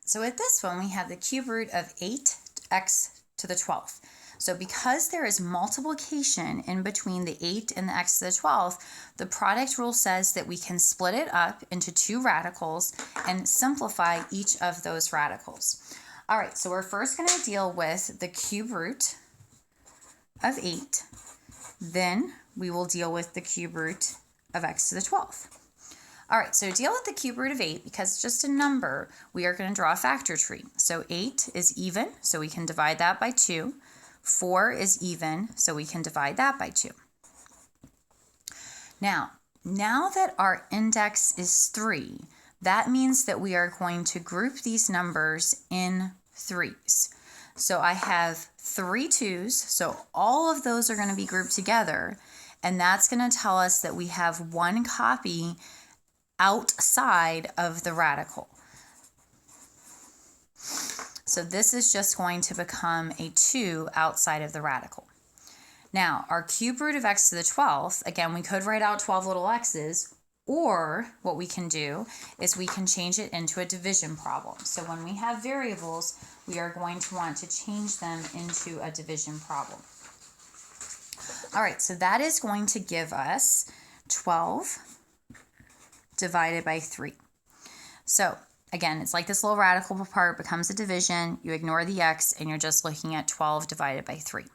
so with this one, we have the cube root of 8x to the 12th. So because there is multiplication in between the 8 and the x to the 12th, the product rule says that we can split it up into two radicals and simplify each of those radicals. All right, so we're first going to deal with the cube root of 8. Then we will deal with the cube root of x to the 12th. All right, so to deal with the cube root of 8, because it's just a number, we are going to draw a factor tree. So 8 is even, so we can divide that by 2. 4 is even, so we can divide that by 2. Now that our index is 3, that means that we are going to group these numbers in threes. So I have 3 2's, so all of those are going to be grouped together, and that's going to tell us that we have one copy outside of the radical. So this is just going to become a 2 outside of the radical. Now, our cube root of x to the 12th, again, we could write out 12 little x's, or what we can do is we can change it into a division problem. So when we have variables, we are going to want to change them into a division problem. All right, so that is going to give us 12 divided by 3. So again, it's like this little radical part becomes a division. You ignore the x, and you're just looking at 12 divided by 3.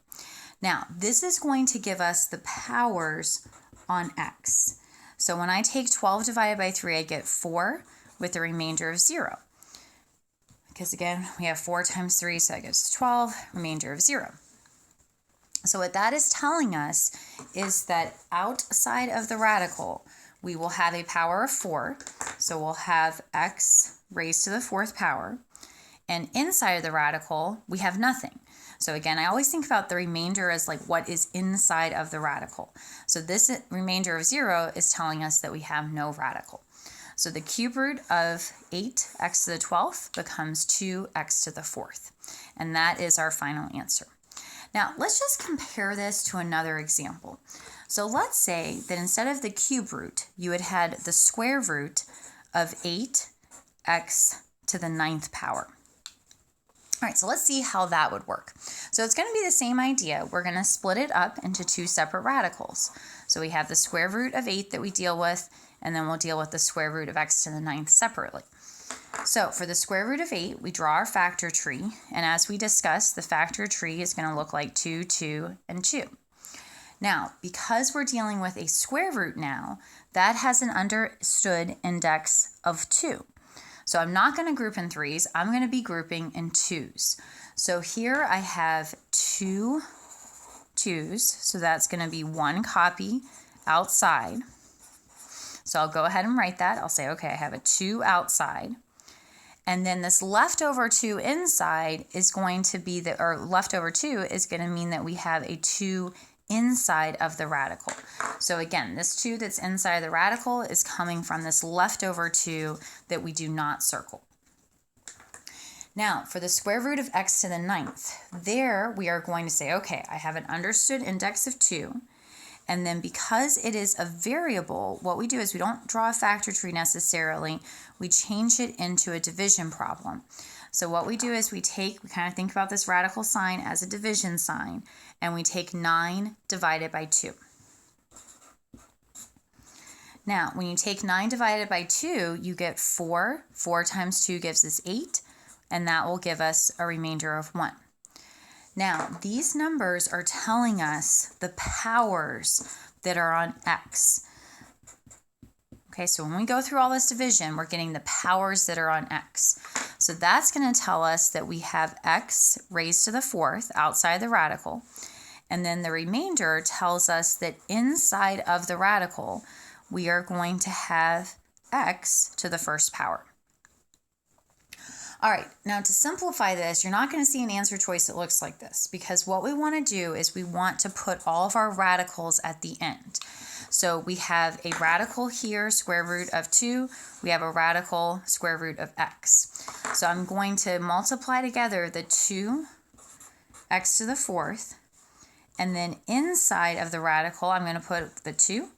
Now, this is going to give us the powers on x. So when I take 12 divided by 3, I get 4 with the remainder of 0. Because again, we have 4 times 3, so that gives us 12, remainder of 0. So what that is telling us is that outside of the radical, we will have a power of 4. So we'll have x raised to the 4th power. And inside of the radical, we have nothing. So again, I always think about the remainder as like what is inside of the radical. So this remainder of 0 is telling us that we have no radical. So the cube root of 8x to the 12th becomes 2x to the 4th. And that is our final answer. Now, let's just compare this to another example. So let's say that instead of the cube root, you had had the square root of 8x to the 9th power. All right, so let's see how that would work. So it's going to be the same idea. We're going to split it up into two separate radicals. So we have the square root of 8 that we deal with, and then we'll deal with the square root of x to the 9th separately. So for the square root of 8, we draw our factor tree, and as we discussed, the factor tree is going to look like 2, 2, and 2. Now, because we're dealing with a square root now, that has an understood index of 2. So I'm not going to group in threes, I'm going to be grouping in 2's. So here I have 2 2's, so that's going to be one copy outside. So I'll go ahead and write that. I'll say, okay, I have a 2 outside. And then this leftover 2 inside is going to be leftover 2 is going to mean that we have a 2 inside of the radical. So again, this 2 that's inside the radical is coming from this leftover 2 that we do not circle. Now, for the square root of x to the 9th, there we are going to say, okay, I have an understood index of 2. And then because it is a variable, what we do is we don't draw a factor tree necessarily. We change it into a division problem. So what we do is we kind of think about this radical sign as a division sign, and we take 9 divided by 2. Now, when you take 9 divided by 2, you get 4. 4 times 2 gives us 8, and that will give us a remainder of 1. Now, these numbers are telling us the powers that are on x. Okay, so when we go through all this division, we're getting the powers that are on x. So that's going to tell us that we have x raised to the 4th outside the radical. And then the remainder tells us that inside of the radical, we are going to have x to the 1st power. All right, now to simplify this, you're not going to see an answer choice that looks like this, because what we want to do is we want to put all of our radicals at the end. So we have a radical here, square root of 2. We have a radical square root of x. So I'm going to multiply together the 2x to the 4th, and then inside of the radical, I'm going to put the 2,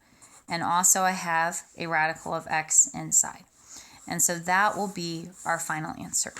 and also I have a radical of x inside. And so that will be our final answer.